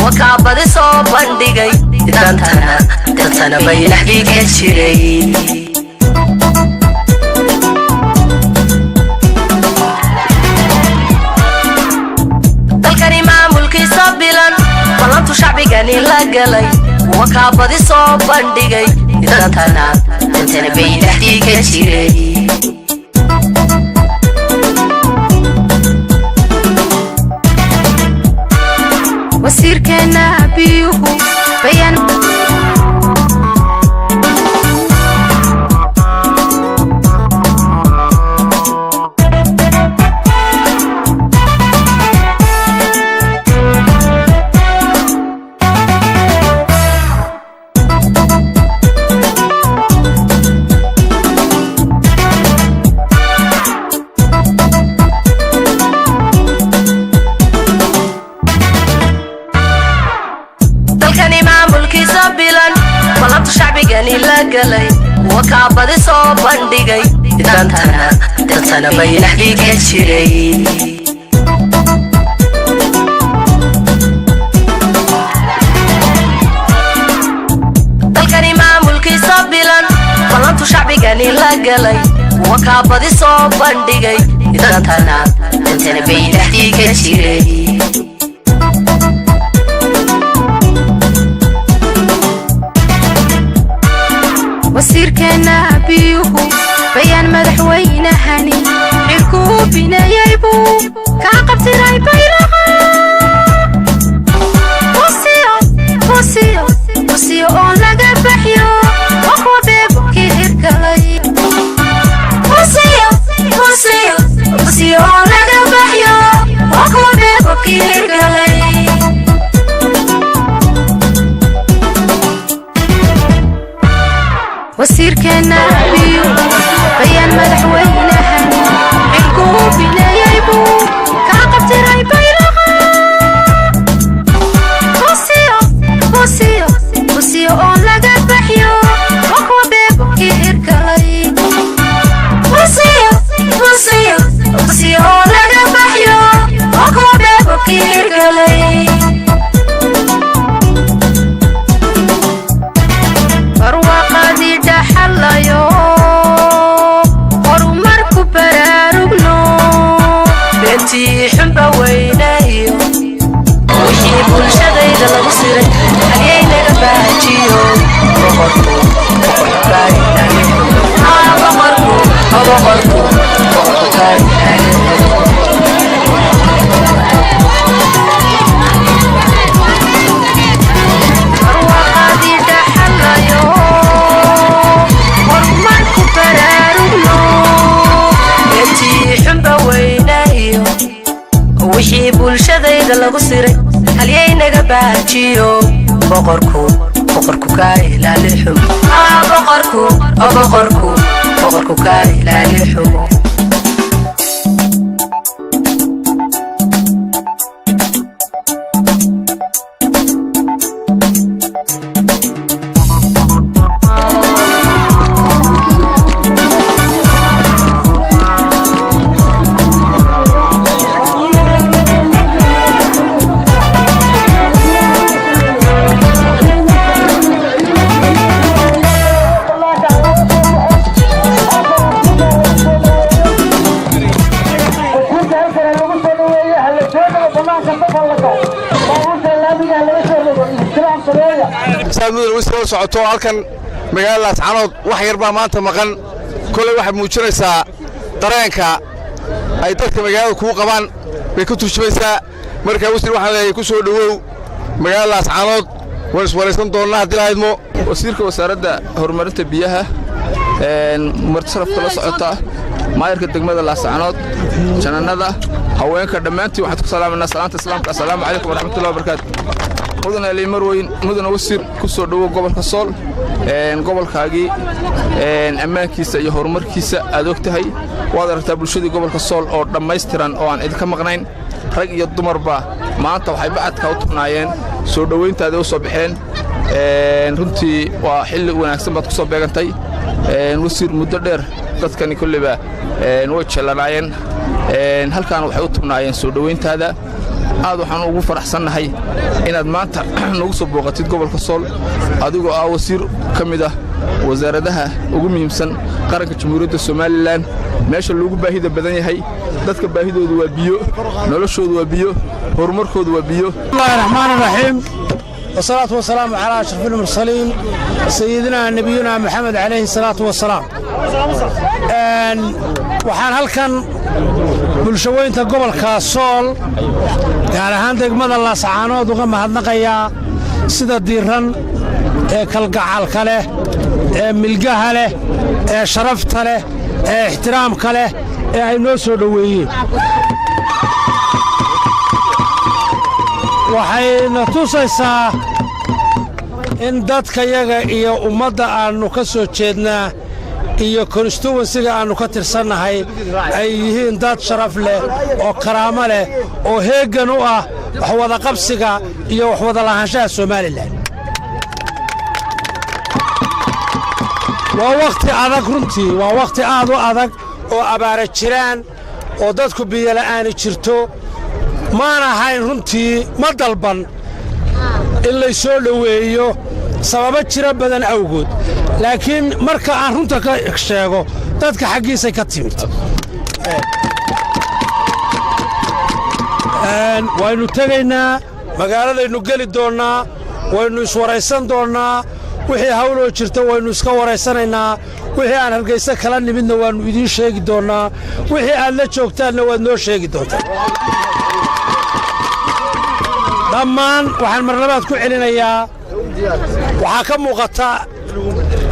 وكعبد صوبان ديجي دانتنا بيلح بيك الشري dalkani maamulkiisa bilan balantu shacbigani la galay وكعبد صوبان ديجي دانتنا بيلح بيك الشري وسير كنا بيوه بيان بلانت شعبيغاني لاغلي وكعبد صوبان ديغي دانتنا بيلح بيك الشري dalkani maamulkiisa bilan balantu shacbigani lagalay وكعبد صوبان ديغي دانتنا بيلح بيك الشري وسير كنا بيوه بيان مدحوين هني عركوبنا يايبو كعقبت راي بيرغا وصيو اون لغا بحيو وقوى بيبو كيهر كلاي وصيو اون لغا بحيو وقوى بيبو كيهر كلاي وسير كنا بيو بيان مدحوين هني عقوبنا يايبو كعقبت راي بيرغا وصيو اون لغا بحيو وقوى بيبو كيهر كلاي وصيو اون لغا بحيو وقوى بيبو كيهر كلاي حلايو horumarku baraarugno beenti xunba weynayo wixii bulshadayda lagu siray ayay naga baajiyo boqorku bulshadayda lagu siray haliyay naga baajiyo boqorku ka ilaali xumo boqorku ka ilaali xumo saamudul wasiir socoto halkan magaalada Ascaanood wax yar baa maanta maqan kulay waxa muujinaysaa dareenka ay dadka magaalada ku qabaan bay ku turjumaysaa marka wasiir waxa ay ku soo dhawow magaalada Ascaanood waraysan doonaa dilaydmo wasiirka wasaaradda horumarinta biyaha marti sharafta la socota maayarka degmada Laascaanood jananada haweenka dhamaantii waxaad ku salaamanaa salaanta islaamka assalaamu calaykum waraxmatullaahi wabarakaatu mudane Ali Marweyn mudane wasiir ku soo dhawo gobolka Sool gobolkaagii ammaankiisa iyo horumarkiisa aad ogtahay waad aragtaa bulshadii gobolka Sool oo dhammaystiran oo aan idinka maqnayn rag iyo dumarba maanta waxay bacadka u tubnaayeen soo dhaweyntaada u soo baxeen runtii waa xilli wanaagsan baad ku soo beegantay wasiir muddo dheer dadkani kulliba way jeclaayeen halkaan waxay u tubnaayeen soo dhaweyntaada aad waxaan ugu faraxsanahay inaad maanta nagu soo booqatid gobolka Sool adigoo ah wasiir kamid ah wasaaradaha ugu muhiimsan qaranka Jamhuuriyadda Soomaaliland meesha loogu baahida badan yahay dadka baahidoodu waa biyo noloshoodu waa biyo horumarkoodu waa biyo Bismillahir Rahmaanir Rahiim wasalaatu wasalaamu ala ashrafil mursaliin sayyidina nabiyuna Muhammad alayhi salaatu wasalaam waxaan halkan bulshooyinka gobolka Sool gaar ahaan degmada Laascaanood uga mahadnaqayaa sida diiran ee kalgacalka leh ee milgaha leh ee sharafta leh ee ixtiraamka leh ee ay noo soo dhaweeyeen waxayna tusaysaa in dadka yaga iyo ummadda aanu ka soo jeednaa iyo constituency-ga aanu ka tirsannahay ay yihiin dad sharaf leh oo karaamo leh oo heegan u ah wax wada qabsiga iyo wax wada lahaanshaha Soomaaliland waa waqti adag runtii waa waqti aad u adag oo abaara jiraan oo dadku biyo la'aan jirto maana ahayn runtii ma dalban in la soo dhaweeyo sababo jira badan awgood laakiin marka aan runta ka sheego dadka xaqiisa ka timid waynu tagaynaa magaaladaynu geli doonaa waynu iswaraysan doonaa wixii hawloo jirta waynu iska waraysanaynaa wixii aan Hargeysa kala nimidna waanu idin sheegi doonaa wixii aad la joogtaanna waad noo sheegi doontaa dhammaan waxaan marlabaad ku celinayaa waxaa ka muuqata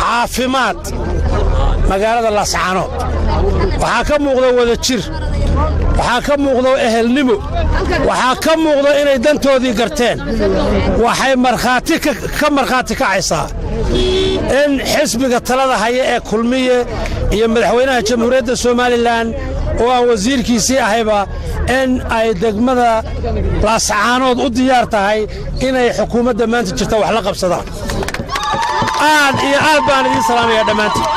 caafimaad magaalada Laascaanood waxaa ka muuqda wada jir waxaa ka muuqda ehelnimo waxaa ka muuqda inay dantoodii garteen waxay markhaati kacaysaa in xisbiga talada haya ee kulmiye iyo madaxweynaha Jamhuuriyadda Soomaaliland oo aan wasiirkiisii ahayba in ay degmada Laascaanood u diyaar tahay inay xukuumadda maanta jirta wax la qabsadaan aad iyo aad baan idin salaamayaa dhammaantiin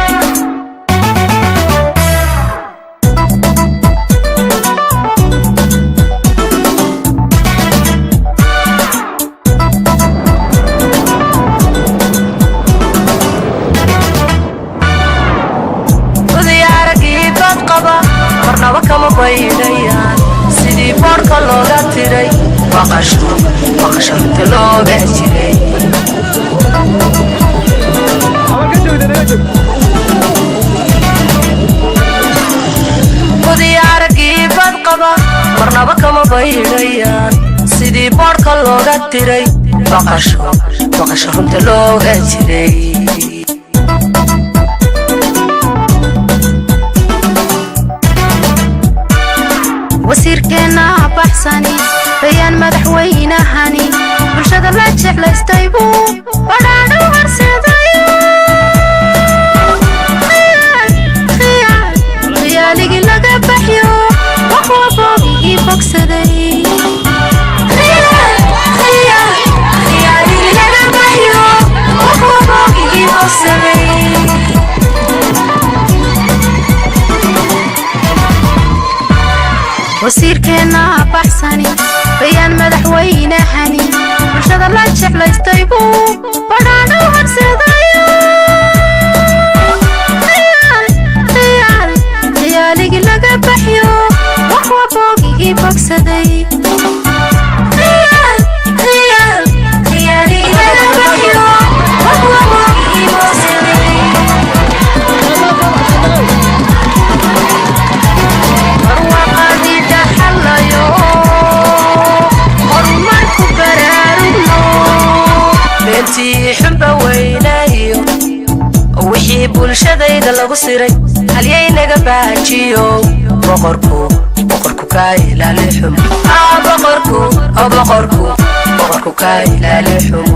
marnaba kama baydayaan sidii boorka looga tiray maqasho inta looga jiray mudiyaaragii bad qaba marnaba kama baydayaan sidii boorka looga tiray maqasho inta looga jiray wasiirkeena baxsani bayaan madaxweynahani bulshada la jeclaystay buu badhaadho horseedayo khiyaaligi laga baxyo wax walboogii bogsaday khiyaaligi laga baxyo wax walboogii bogsaday wasiirkeena baxsani bayaan madaxweynahani bulshada la jeclaystay buu badhaadho horseedayo khiyaaligi laga baxyo wax walboogii bogsaday khiyaaligi laga baxyo wax walboogii bogsaday beentii xubba weynayo wixii bulshadayda lagu siray halyaynaga baajiyo boqorku kaa ilaali xumo boqorku kaa ilaali xumo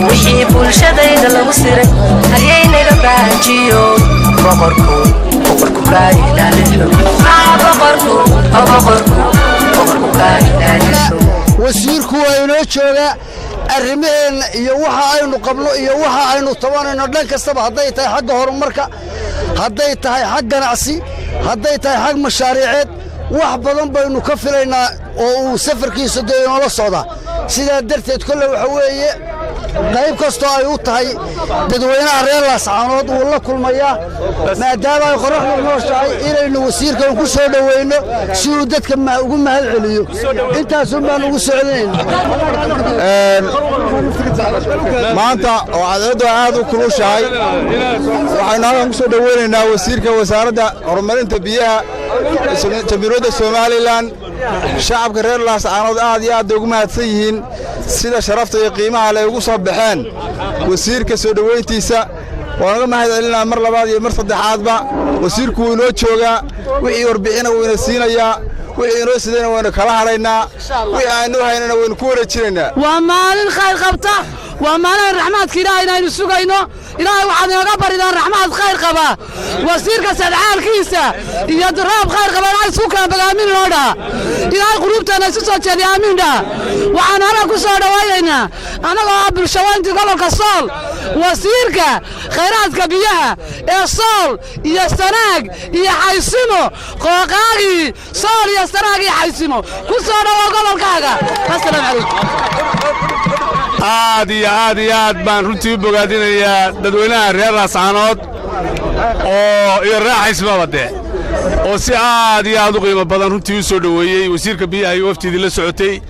wixii bulshadayda lagu siray halyaynaga baajiyo boqorku kaa ilaali xumo boqorku kaa ilaali xumo wasiirku waa inoo joogaa arrimaheenna iyo waxa aynu qabno iyo waxa aynu tabanayno dhan kastaba hadday tahay xagga horumarka hadday tahay xag ganacsi hadday tahay xag mashaariiceed wax badan baynu ka filaynaa oo uu safarkiisa dee inoola socdaa sidaa darteed kolle waxa weeye qayb kastoo ay u tahay dadweynaha reer laascaanood wuu la kulmayaa maadaama ay qorraxdu nooshahay inaynu wasiirkan ku soo dhoweyno si uu dadka ugu mahad celiyo intaasun baan ugu soo celinayna maanta oo cadceeddu aad u kulushahay waxaynu halkan ku soo dhoweynaynaa wasiirka wasaaradda horumarinta biyaha jamhuuriyadda somalilan shacabka reer laascaanood aad iyo aad bay ugu mahadsan yihiin sida sharafta iyo qiimaha leh ugu soo baxeen wasiirka soo dhoweyntiisa waanaga mahad celinaa mar labaad iyo mar saddexaadba wasiirku wuu inoo joogaa wixii warbixina wuu ina siinayaa wixii inoo sidayna waynu kala hadhaynaa wixii aynu haynana waynu ku wareejinaynaa waa maalin khayr qabta waa maalin raxmaadka ilaahayna aynu sugayno ilaahay waxaad inooga baridaan raxmaad khayr qaba wasiirka sadcaalkiisa iyo duraab khayr qaba inay isku kala bagaamin loo dhaa ilaahay quluubteena isu soo jeediya aamin dhaa waxaan halkan ku soo dhowaynaynaa annagoo ah bulshaweyntii gobolka sool wasiirka khayraadka biyaha ee sool iyo sanaag iyo xaysimo qooqaagii sool iyo sanaag iyo xaysimo ku soo dhowo gobolkaaga assalaamu calaykum aad baan runtii u bogaadinayaa dadweynaha reer laascaanood iyo raaxaysmaba dee oo si aad iyo aad u qiimo badan runtii u soo dhoweeyey wasiirka biyaha iyo waftiidii la socotay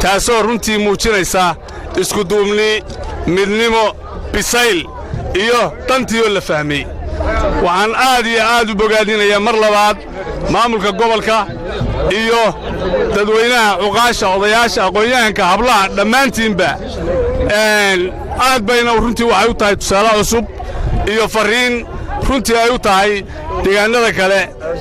taasoo runtii muujinaysa iskuduubni midnimo bisayl iyo dantiioo la fahmay waxaan aad iyo aad u bogaadinayaa mar labaad maamulka gobolka iyo dadweynaha cuqaasha odayaasha aqoon-yahanka hablaha dhammaantiinba aad bayna runtii waxay u tahay tusaale cusub iyo farriin runtii ay u tahay deegaannada kale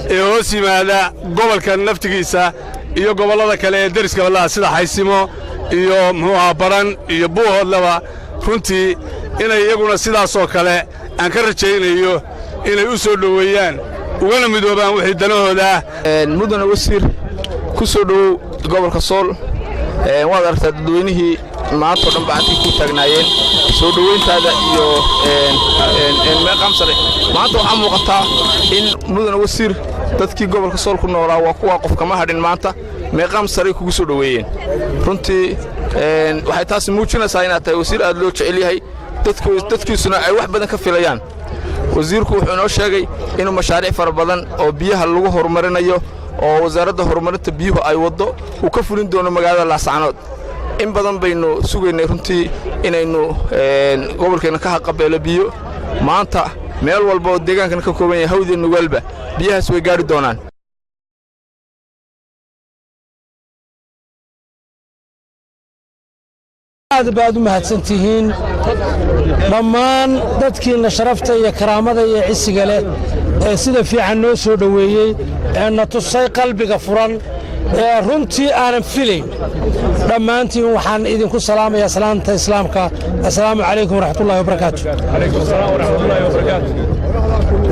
ee hoos yimaada gobolka naftigiisa iyo gobollada kale ee deriska ballaha sida xaysimo iyo muxuu ahaa baran iyo buuhoodlaba runtii inay iyaguna sidaasoo kale aan ka rajaynayo inay u soo dhoweeyaan ugana midoobaan wixii danahooda mudane wasiir ku soo dhowow gobolka sool waad aragtaa dadweynihii maantao dhan bacantii ku taagnaayeen soo dhoweyntaada iyo meeqaamsare maanta waxaa muuqataa in mudane wasiir dadkii gobolka sool ku noolaa waa kuwa qof kama hadhin maanta meeqaam saray kugu soo dhoweeyeen runtii waxay taasi muujinaysaa inaad tahay wasiir aad loo jecel yahay dadkiisuna ay wax badan ka filayaan wasiirku wuxuu inoo sheegay inuu mashaariic fara badan oo biyaha lagu horumarinayo oo wasaaradda horumarinta biyuhu ay waddo uu ka fulin doono magaalada laascaanood in badan baynu sugaynay runtii inaynu gobolkeenna ka haqabeelo biyo maanta meel walba oo deegaankan ka kooban yahay hawdii nugaalba biyahaas way gaari doonaan aad baad u mahadsantihiin dhammaan dadkiinna sharafta iyo karaamada iyo cisiga leh ee sida fiican noo soo dhoweeyey ee na tusay qalbiga furan ee runtii aanan filayn dhammaantiin waxaan idinku salaamayaa salaanta islaamka assalaamu calaykum waraxmatullahi wabarakaatu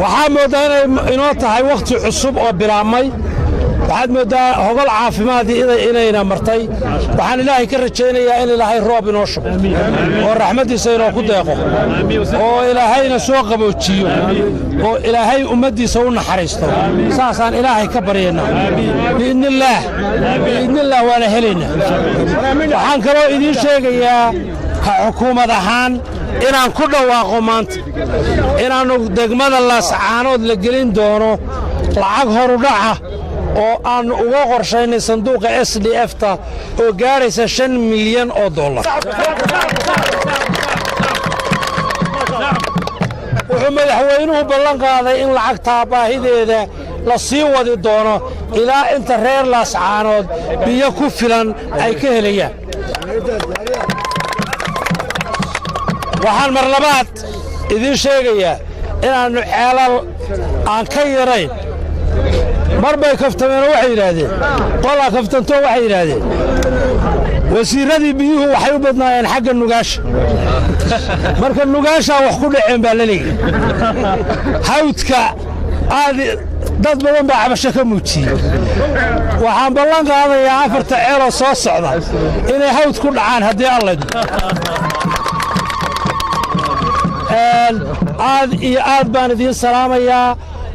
waxaa mooddaa inay inoo tahay wakhti cusub oo bilaabmay waxaad mooddaa hogol caafimaadii inayna martay waxaan ilaahay ka rajaynayaa in ilaahay roob inoo shubo oo raxmaddiisa inoo ku deeqo oo ilaahayna soo qaboojiyo oo ilaahay ummaddiisa u naxariisto saasaan ilaahay ka baryaynaa biidnillaah waana helaynaa waxaan kaloo idiin sheegayaa xukuumad ahaan inaan ku dhawaaqo maanta inaannu degmada laascaanood la gelin doono lacag horudhaca oo aannu uga qorshaynay sanduuqa SDF-ta oo gaadhaysa $5 milyan wuxuu madaxweynuhu ballan qaaday in lacagtaa baahideeda la sii wadi doono ilaa inta reer laascaanood biyo ku filan ay ka helayaan waxaan mar labaad idiin sheegayaa inaannu ceelal aan ka yarayn mar bay kaftameen waxay yidhaahdeen qolaa kaftantoo waxay yidhaahdeen wasiirradii biyuhu waxay u badnaayeen xagga nugaasha marka nugaashaa wax ku dhaceen baa la leeyahy hawdka dad badan baa cabasho ka muujiyey waxaan ballan qaadayaa 4 ceeloo soo socda inay hawd ku dhacaan haddii allaydu aad iyo aad baan idiin salaamayaa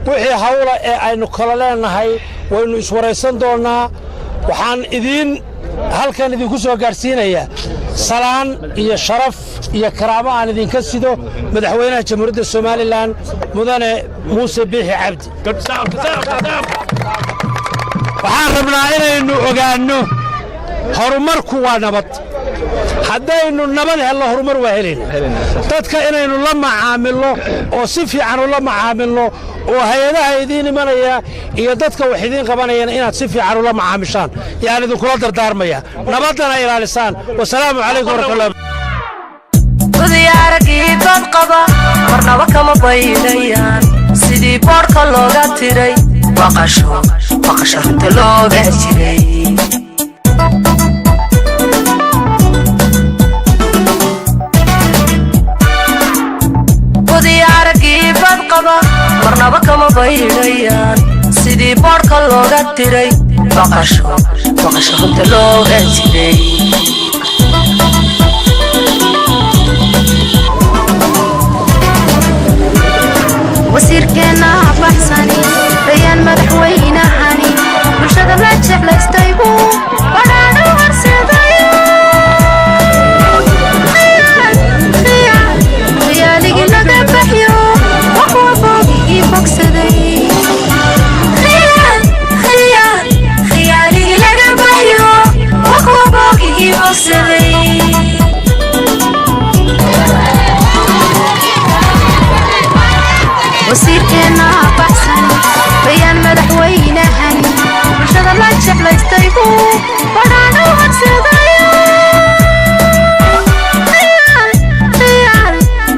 wixii hawla ee aynu kala leenahay waynu iswaraysan doonnaa waxaan halkan idinku soo gaadhsiinayaa salaan iyo sharaf iyo karaamo aan idinka sido madaxweynaha jamhuuriyadda somalilan mudane muuse biixi cabdi waxaan rabnaa inaynu ogaanno horumarku waa nabad haddaynu nabad helno horumar waa helayna dadka inaynu la macaamilno oo si fiican ula macaamilno oo hay-adaha idiin imanaya iyo dadka wax idiin qabanayana inaad si fiican ula macaamishaan yaan idinkula dardaarmaya nabaddana ilaalisaan wasalaamu calaykum waraxmatullahi udiyaaragii dad qaba marnaba kama baydhayaan sidii boodhka looga tiray baqasho runta looga jiray udiyaaragii bad qaba marnaba kama baydhayaan sidii boodhka looga tiray baqasho runta looga jiray wasiirkeena baxsani bayaan madaxweynahani bulshada la jeclaystay buu badhaadho horseedayo khiyaaligii laga baxyo waxwa boogigii bogsaday khiyaaligii laga baxyo waxwa boogigii bogsaday wasiirkeena baxsani bayaan madaxweynahani bulshada la jeclaystay buu badhaadho horseedayo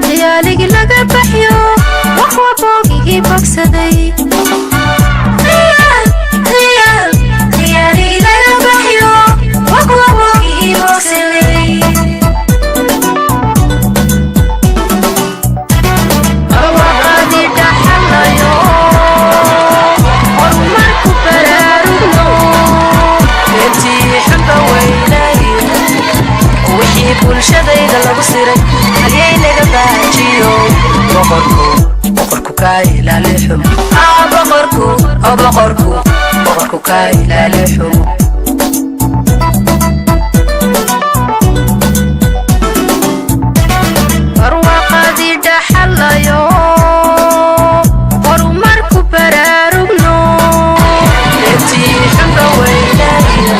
khiyaaligii laga baxyo waxwa boogigii bogsaday khiyaaligii laga baxyo waxwa boogigii bogsaday bulshadayda lagu siray halyay naga baajiyo boqorku kaa ilaali xumo boqorku kaa ilaali xumo barwaaqadii dhaxalayo horumarku baraarugno intii xunka weynaayo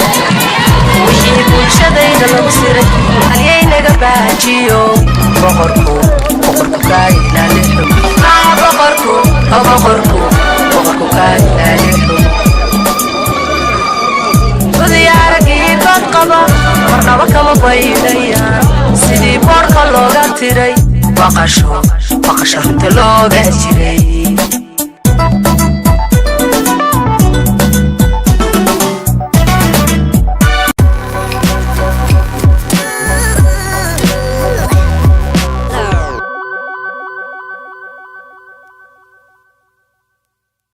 wixii bulshadayda lagu siray halyay naga baajiyo boqorku kaa ilaali xumo boqorku kaa ilaali xumo udiyaaragii dad qaba marnaba kama baydhayaan sidii boodhka looga tiray baqasho runta looga jiray